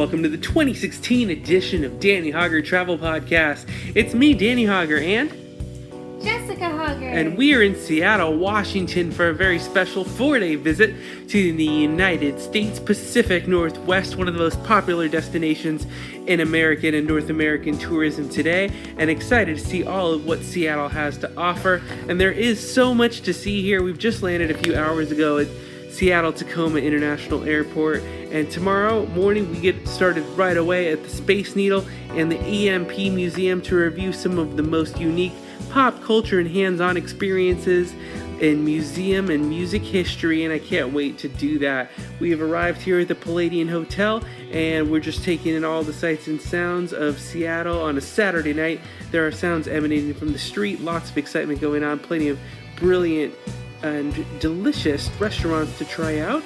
welcome to the 2016 edition of Danny Hauger Travel Podcast. It's me, Danny Hauger, and Jessica Hauger. And we are in Seattle, Washington for a very special 4-day visit to the United States Pacific Northwest, one of the most popular destinations in American and North American tourism today, and excited to see all of what Seattle has to offer. And there is so much to see here. We've just landed a few hours ago at Seattle-Tacoma International Airport, and tomorrow morning we get started right away at the Space Needle and the EMP Museum to review some of the most unique pop culture and hands-on experiences in museum and music history, and I can't wait to do that. We have arrived here at the Palladian Hotel, and we're just taking in all the sights and sounds of Seattle on a Saturday night. There are sounds emanating from the street, lots of excitement going on, plenty of brilliant and delicious restaurants to try out.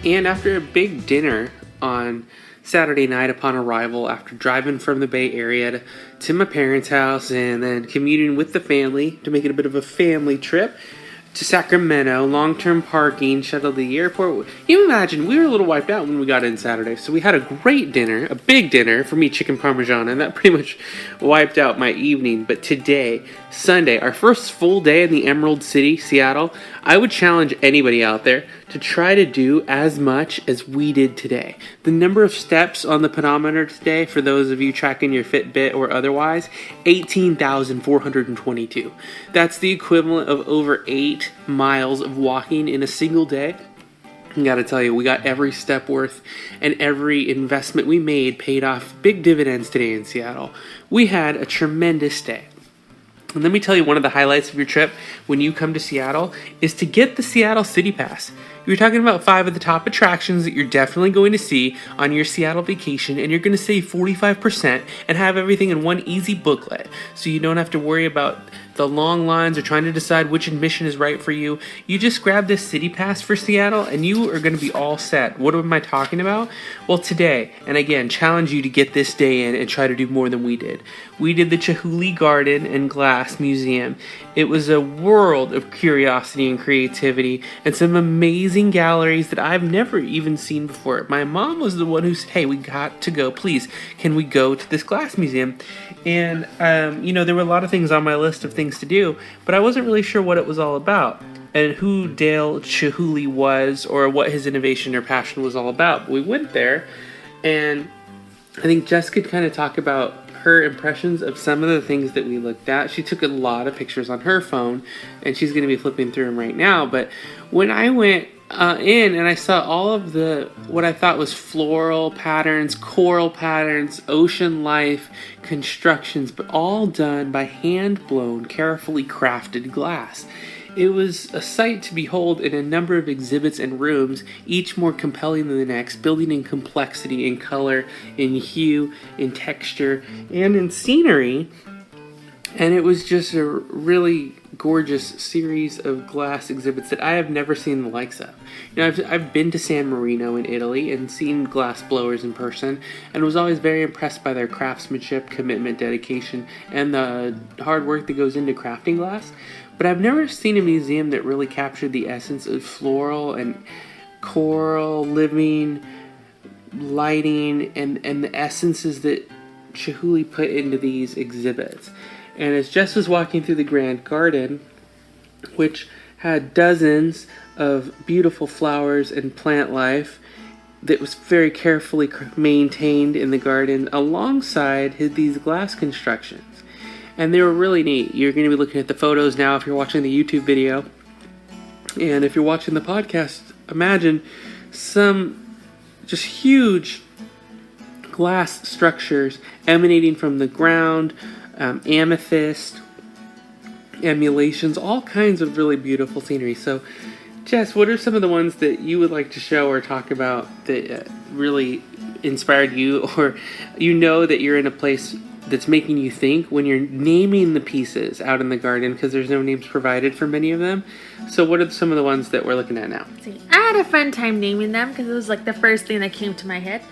And after a big dinner on Saturday night upon arrival, after driving from the Bay Area to my parents' house and then commuting with the family to make it a bit of a family trip to Sacramento, long-term parking, shuttle to the airport. You imagine, we were a little wiped out when we got in Saturday, so we had a great dinner, a big dinner, for me, chicken parmesan, and that pretty much wiped out my evening. But today, Sunday, our first full day in the Emerald City, Seattle, I would challenge anybody out there to try to do as much as we did today. The number of steps on the pedometer today, for those of you tracking your Fitbit or otherwise, 18,422. That's the equivalent of over 8 miles of walking in a single day. I gotta tell you, we got every step worth, and every investment we made paid off big dividends today in Seattle. We had a tremendous day. And let me tell you, one of the highlights of your trip when you come to Seattle is to get the Seattle CityPass. You're talking about 5 of the top attractions that you're definitely going to see on your Seattle vacation, and you're going to save 45% and have everything in one easy booklet, so you don't have to worry about the long lines or trying to decide which admission is right for you. You just grab this CityPass for Seattle and you are going to be all set. What am I talking about? Well, today, and again, challenge you to get this day in and try to do more than we did. We did the Chihuly Garden and Glass Museum. It was a world of curiosity and creativity and some amazing galleries that I've never even seen before. My mom was the one who said, hey, we got to go. Please, can we go to this glass museum? And, there were a lot of things on my list of things to do, but I wasn't really sure what it was all about and who Dale Chihuly was or what his innovation or passion was all about. But we went there, and I think Jess could kind of talk about her impressions of some of the things that we looked at. She took a lot of pictures on her phone, and she's going to be flipping through them right now. But when I went in and I saw all of the what I thought was floral patterns, coral patterns, ocean life constructions, but all done by hand-blown, carefully crafted glass. It was a sight to behold in a number of exhibits and rooms, each more compelling than the next, building in complexity, in color, in hue, in texture, and in scenery. And it was just a really gorgeous series of glass exhibits that I have never seen the likes of. I've been to San Marino in Italy and seen glass blowers in person, and was always very impressed by their craftsmanship, commitment, dedication, and the hard work that goes into crafting glass. But I've never seen a museum that really captured the essence of floral and coral, living, lighting, and the essences that Chihuly put into these exhibits. And as Jess was walking through the Grand Garden, which had dozens of beautiful flowers and plant life that was very carefully maintained in the garden, alongside these glass constructions. And they were really neat. You're going to be looking at the photos now if you're watching the YouTube video. And if you're watching the podcast, imagine some just huge glass structures emanating from the ground, amethyst, emulations, all kinds of really beautiful scenery. So, Jess, what are some of the ones that you would like to show or talk about that really inspired you, or that you're in a place that's making you think when you're naming the pieces out in the garden, because there's no names provided for many of them? So what are some of the ones that we're looking at now? I had a fun time naming them because it was like the first thing that came to my head.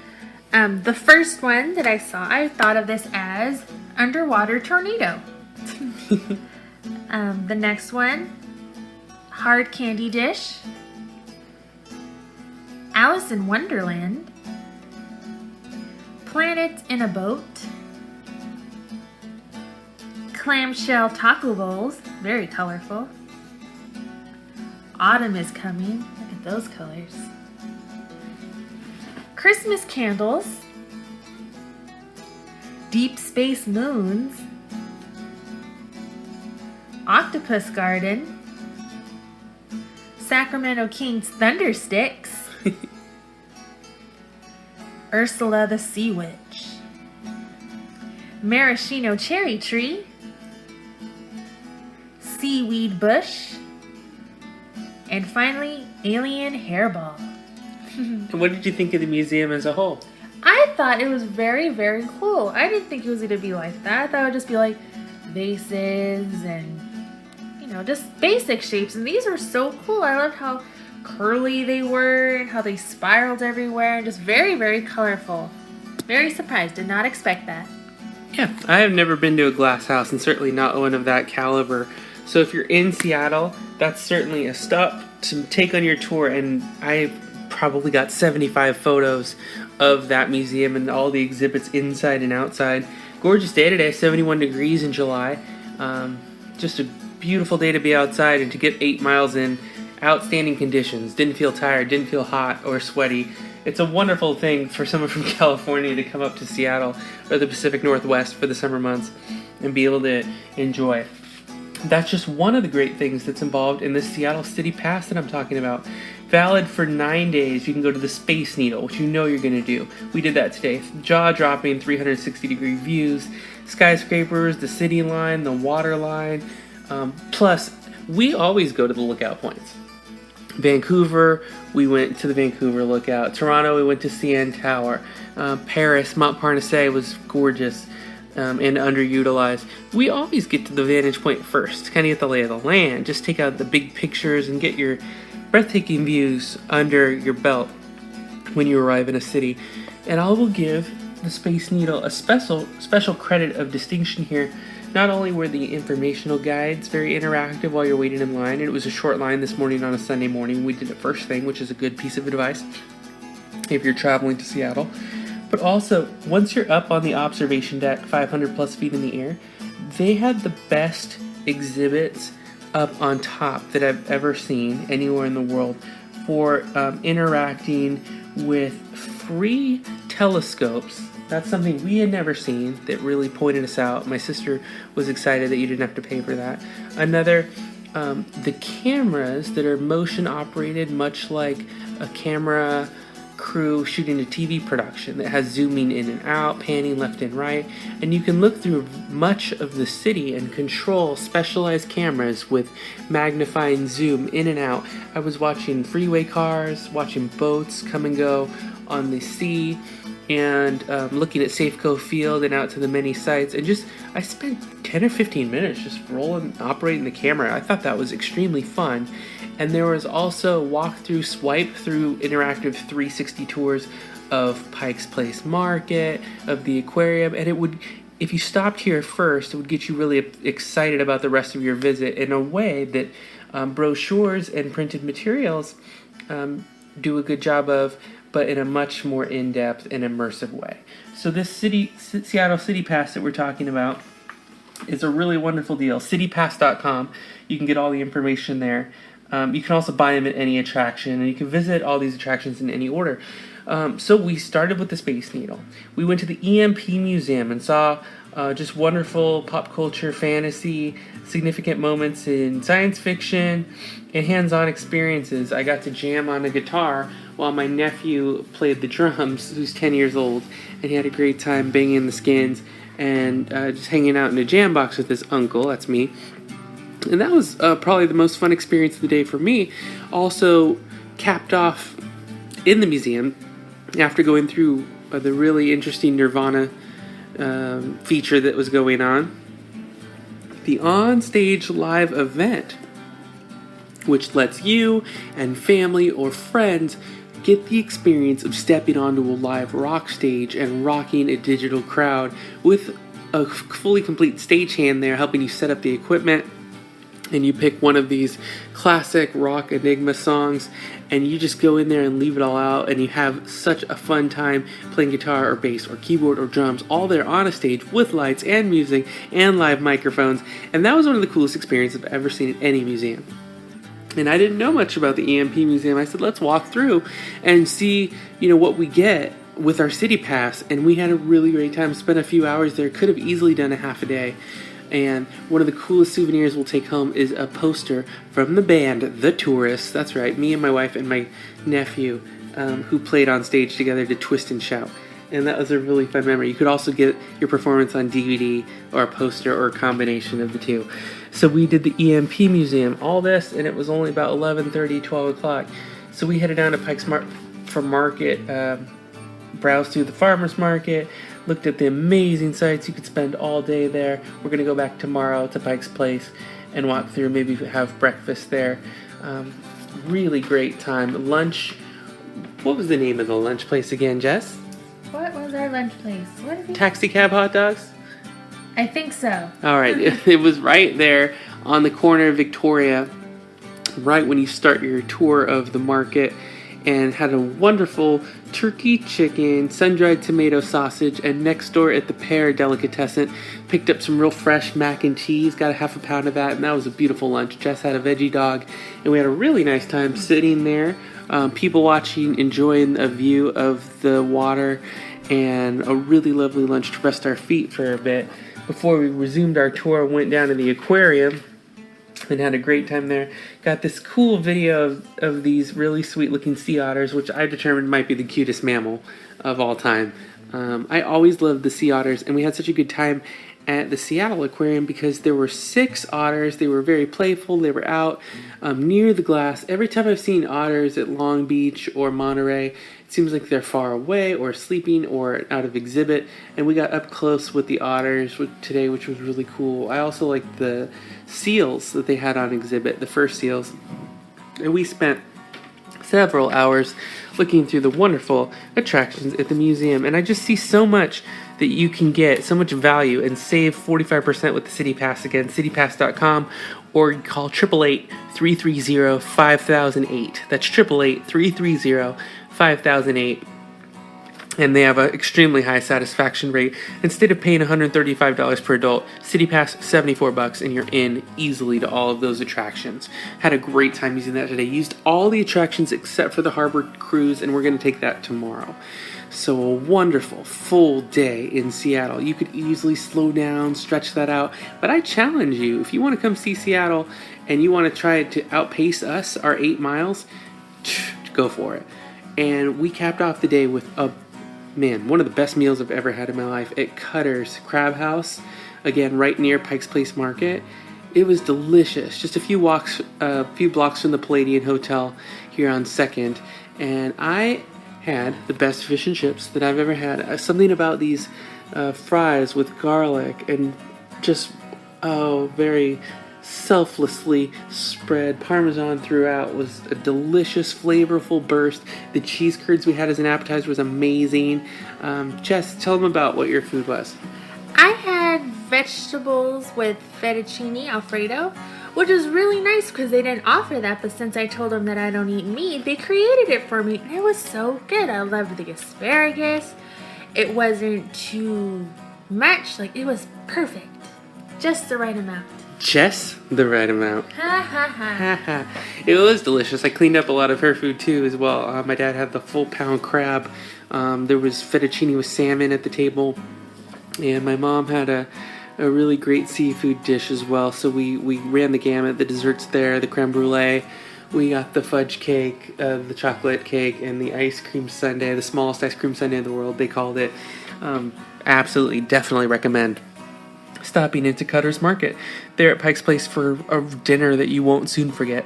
The first one that I saw, I thought of this as underwater tornado. The next one, hard candy dish. Alice in Wonderland. Planet in a boat. Clamshell taco bowls, very colorful. Autumn is coming, look at those colors. Christmas candles. Deep space moons. Octopus garden. Sacramento Kings thunder sticks. Ursula the Sea Witch. Maraschino cherry tree. Seaweed bush. And finally, alien hairball. And what did you think of the museum as a whole? I thought it was very, very cool. I didn't think it was going to be like that. I thought it would just be like vases and, you know, just basic shapes. And these are so cool. I loved how curly they were and how they spiraled everywhere. And just very, very colorful. Very surprised. Did not expect that. Yeah, I have never been to a glass house, and certainly not one of that caliber. So if you're in Seattle, that's certainly a stop to take on your tour. And I probably got 75 photos of that museum and all the exhibits inside and outside. Gorgeous day today, 71 degrees in July. Just a beautiful day to be outside and to get 8 miles in. Outstanding conditions. Didn't feel tired, didn't feel hot or sweaty. It's a wonderful thing for someone from California to come up to Seattle or the Pacific Northwest for the summer months and be able to enjoy. That's just one of the great things that's involved in this Seattle CityPass that I'm talking about. Valid for 9 days. You can go to the Space Needle, which you know you're going to do. We did that today. Jaw-dropping 360-degree views, skyscrapers, the city line, the water line. Plus, we always go to the lookout points. Vancouver, we went to the Vancouver Lookout. Toronto, we went to CN Tower. Paris, Montparnasse was gorgeous. And underutilized. We always get to the vantage point first, kind of get the lay of the land, just take out the big pictures and get your breathtaking views under your belt when you arrive in a city. And I will give the Space Needle a special credit of distinction here. Not only were the informational guides very interactive while you're waiting in line, and it was a short line this morning on a Sunday morning. We did it first thing, which is a good piece of advice if you're traveling to Seattle. But also, once you're up on the observation deck, 500 plus feet in the air, they had the best exhibits up on top that I've ever seen anywhere in the world for interacting with free telescopes. That's something we had never seen that really pointed us out. My sister was excited that you didn't have to pay for that. Another, the cameras that are motion operated, much like a camera crew shooting a TV production that has zooming in and out, panning left and right, and you can look through much of the city and control specialized cameras with magnifying zoom in and out. I was watching freeway cars, watching boats come and go on the sea, and looking at Safeco Field and out to the many sites, and I spent 10 or 15 minutes just operating the camera. I thought that was extremely fun. And there was also walk-through, swipe-through interactive 360 tours of Pike's Place Market, of the Aquarium, and it would, if you stopped here first, it would get you really excited about the rest of your visit in a way that brochures and printed materials do a good job of, but in a much more in-depth and immersive way. So this Seattle CityPass that we're talking about is a really wonderful deal. CityPass.com. You can get all the information there. You can also buy them at any attraction, and you can visit all these attractions in any order. So we started with the Space Needle. We went to the EMP Museum and saw just wonderful pop culture, fantasy, significant moments in science fiction, and hands-on experiences. I got to jam on a guitar while my nephew played the drums, who's 10 years old, and he had a great time banging the skins and just hanging out in a jam box with his uncle, that's me. And that was probably the most fun experience of the day for me. Also capped off in the museum after going through the really interesting Nirvana feature that was going on. The on-stage live event, which lets you and family or friends get the experience of stepping onto a live rock stage and rocking a digital crowd with a fully complete stagehand there helping you set up the equipment. and you pick one of these classic rock enigma songs, and you just go in there and leave it all out, and you have such a fun time playing guitar or bass or keyboard or drums, all there on a stage with lights and music and live microphones. And that was one of the coolest experiences I've ever seen at any museum. And I didn't know much about the EMP Museum. I said, let's walk through and see, what we get with our CityPass. And we had a really great time. Spent a few hours there. Could have easily done a half a day. And one of the coolest souvenirs we'll take home is a poster from the band, The Tourists. That's right, me and my wife and my nephew, who played on stage together to Twist and Shout. And that was a really fun memory. You could also get your performance on DVD or a poster or a combination of the two. So we did the EMP Museum, all this, and it was only about 11:30, 12 o'clock. So we headed down to Pike's Market, browsed through the farmer's market, looked at the amazing sites. You could spend all day there. We're going to go back tomorrow to Pike's Place and walk through, maybe have breakfast there. Really great time. Lunch. What was the name of the lunch place again, Jess? What was our lunch place? Taxi Cab Hot Dogs? I think so. All right. It was right there on the corner of Victoria, right when you start your tour of the market, and had a wonderful turkey chicken, sun-dried tomato sausage, and next door at the Pear Delicatessen, picked up some real fresh mac and cheese, got a half a pound of that, and that was a beautiful lunch. Jess had a veggie dog, and we had a really nice time sitting there, people watching, enjoying a view of the water, and a really lovely lunch to rest our feet for a bit. Before we resumed our tour, went down to the aquarium and had a great time there. Got this cool video of these really sweet looking sea otters, which I determined might be the cutest mammal of all time. I always loved the sea otters, and we had such a good time at the Seattle Aquarium because there were 6 otters. They were very playful. They were out near the glass. Every time I've seen otters at Long Beach or Monterey, it seems like they're far away or sleeping or out of exhibit. And we got up close with the otters today, which was really cool. I also liked the seals that they had on exhibit, the fur seals. And we spent several hours looking through the wonderful attractions at the museum. And I just see so much that you can get, so much value, and save 45% with the CityPass. Again, citypass.com, or call 888-330-5008. That's 888-330-5008. And they have an extremely high satisfaction rate. Instead of paying $135 per adult, CityPass $74, and you're in easily to all of those attractions. Had a great time using that today. Used all the attractions except for the harbor cruise, and we're going to take that tomorrow. So a wonderful full day in Seattle. You could easily slow down, stretch that out. But I challenge you, if you want to come see Seattle and you want to try to outpace us, our 8 miles, go for it. And we capped off the day with one of the best meals I've ever had in my life at Cutter's Crabhouse, again right near Pike's Place Market. It was delicious. Just a few blocks from the Palladian Hotel here on 2nd, and I had the best fish and chips that I've ever had. Something about these fries with garlic and just very selflessly spread Parmesan throughout was a delicious, flavorful burst. The cheese curds we had as an appetizer was amazing. Jess, tell them about what your food was. I had vegetables with fettuccine Alfredo, which was really nice because they didn't offer that, but since I told them that I don't eat meat, they created it for me, and it was so good. I loved the asparagus. It wasn't too much, it was perfect. Just the right amount. Just the right amount. Ha ha ha. It was delicious. I cleaned up a lot of her food too as well. My dad had the full pound crab. There was fettuccine with salmon at the table. And my mom had a really great seafood dish as well. So we ran the gamut. The desserts there, the creme brulee. We got the fudge cake, the chocolate cake, and the ice cream sundae, the smallest ice cream sundae in the world, they called it. Absolutely, definitely recommend stopping into Cutter's Market there at Pike's Place for a dinner that you won't soon forget.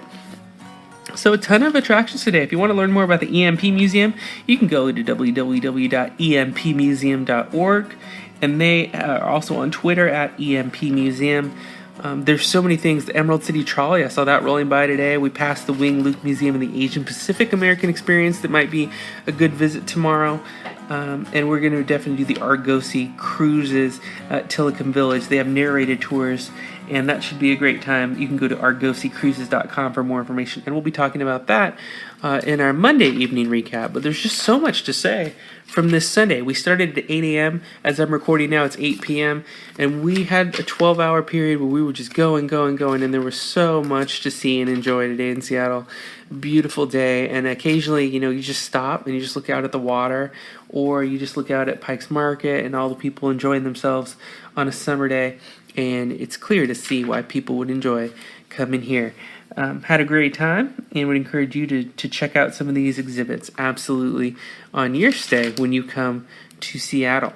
So a ton of attractions today. If you want to learn more about the EMP Museum, you can go to www.empmuseum.org, and they are also on Twitter at EMP Museum. There's so many things. The Emerald City Trolley, I saw that rolling by today. We passed the Wing Luke Museum and the Asian Pacific American Experience that might be a good visit tomorrow. And we're going to definitely do the Argosy cruises at Tillicum Village. They have narrated tours, and that should be a great time. You can go to argosycruises.com for more information, and we'll be talking about that in our Monday evening recap. But there's just so much to say from this Sunday. We started at 8 a.m. As I'm recording now, it's 8 p.m., and we had a 12-hour period where we were just going, and there was so much to see and enjoy today in Seattle. Beautiful day, and occasionally, you just stop and you just look out at the water, or you just look out at Pike's Market and all the people enjoying themselves on a summer day, and it's clear to see why people would enjoy coming here. Had a great time, and would encourage you to check out some of these exhibits absolutely on your stay when you come to Seattle.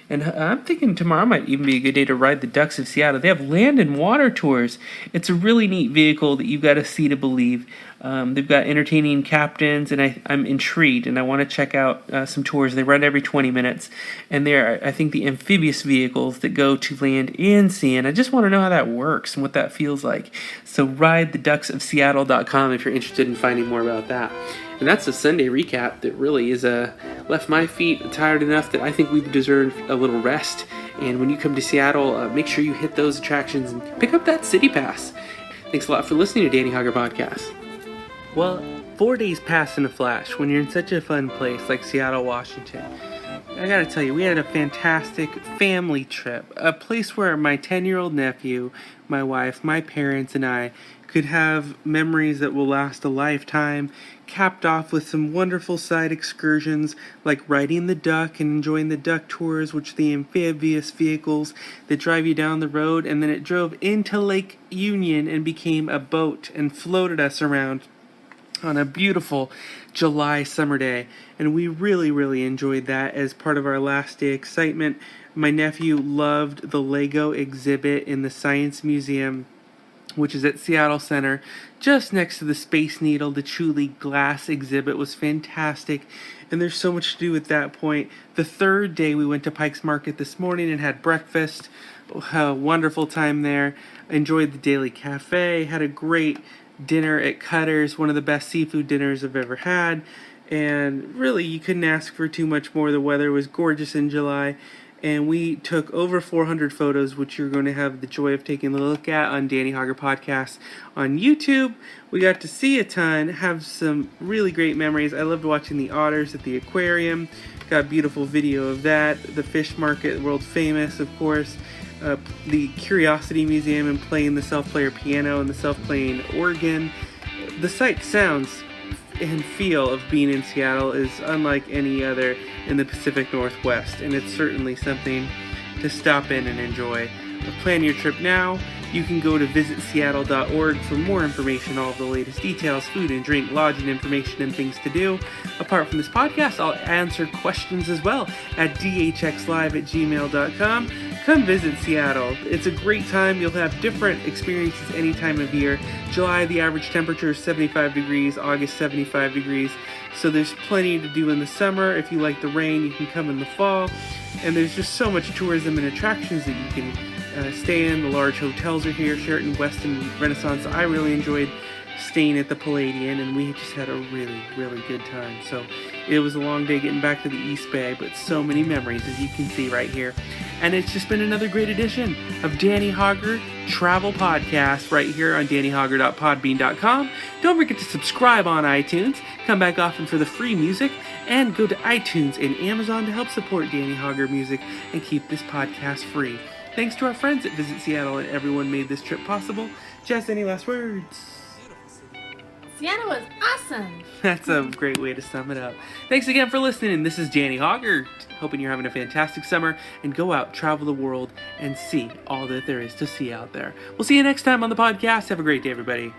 And I'm thinking tomorrow might even be a good day to ride the Ducks of Seattle. They have land and water tours. It's a really neat vehicle that you've got to see to believe. They've got entertaining captains, and I'm intrigued, and I want to check out some tours. They run every 20 minutes, and they're, I think, the amphibious vehicles that go to land and sea, and I just want to know how that works and what that feels like. So ridetheducksofseattle.com if you're interested in finding more about that. And that's a Sunday recap that really is left my feet tired enough that I think we deserve a little rest. And when you come to Seattle, make sure you hit those attractions and pick up that CityPass. Thanks a lot for listening to Danny Hauger Podcast. Well, 4 days pass in a flash when you're in such a fun place like Seattle, Washington. I gotta tell you, we had a fantastic family trip. A place where my 10-year-old nephew, my wife, my parents, and I could have memories that will last a lifetime, capped off with some wonderful side excursions like riding the duck and enjoying the duck tours, which are the amphibious vehicles that drive you down the road, and then it drove into Lake Union and became a boat and floated us around on a beautiful July summer day, and we really enjoyed that as part of our last day excitement. My nephew loved the Lego exhibit in the Science Museum, which is at Seattle Center, just next to the Space Needle. The Truly Glass exhibit was fantastic, and there's so much to do at that point. The third day, we went to Pike's Market this morning and had breakfast. A wonderful time there. Enjoyed the Daily Cafe, had a great dinner at Cutter's, one of the best seafood dinners I've ever had, and really, you couldn't ask for too much more. The weather was gorgeous in July, and we took over 400 photos, which you're going to have the joy of taking a look at on Danny Hauger Podcast on YouTube. We got to see a ton, have some really great memories. I loved watching the otters at the aquarium. Got beautiful video of that. The fish market, world famous, of course. The Curiosity Museum, and playing the self-player piano and the self-playing organ. The sight, sounds, and feel of being in Seattle is unlike any other in the Pacific Northwest, and it's certainly something to stop in and enjoy. Plan your trip now. You can go to visitseattle.org for more information, all of the latest details, food and drink, lodging information, and things to do. Apart from this podcast, I'll answer questions as well at dhxlive@gmail.com. Come visit Seattle. It's a great time. You'll have different experiences any time of year. July, the average temperature is 75 degrees, August 75 degrees. So there's plenty to do in the summer. If you like the rain, you can come in the fall. And there's just so much tourism and attractions that you can stay in. The large hotels are here, Sheraton, Westin, Renaissance. I really enjoyed staying at the Palladian, and we just had a really good time. So it was a long day getting back to the East Bay, but so many memories, as you can see right here. And it's just been another great edition of Danny Hauger Travel Podcast right here on dannyhauger.podbean.com. Don't forget to subscribe on iTunes. Come back often for the free music, and go to iTunes and Amazon to help support Danny Hauger music and keep this podcast free. Thanks to our friends at Visit Seattle and everyone made this trip possible. Jess, any last words? Seattle was awesome. That's a great way to sum it up. Thanks again for listening. This is Danny Hauger. Hoping you're having a fantastic summer, and go out, travel the world, and see all that there is to see out there. We'll see you next time on the podcast. Have a great day, everybody.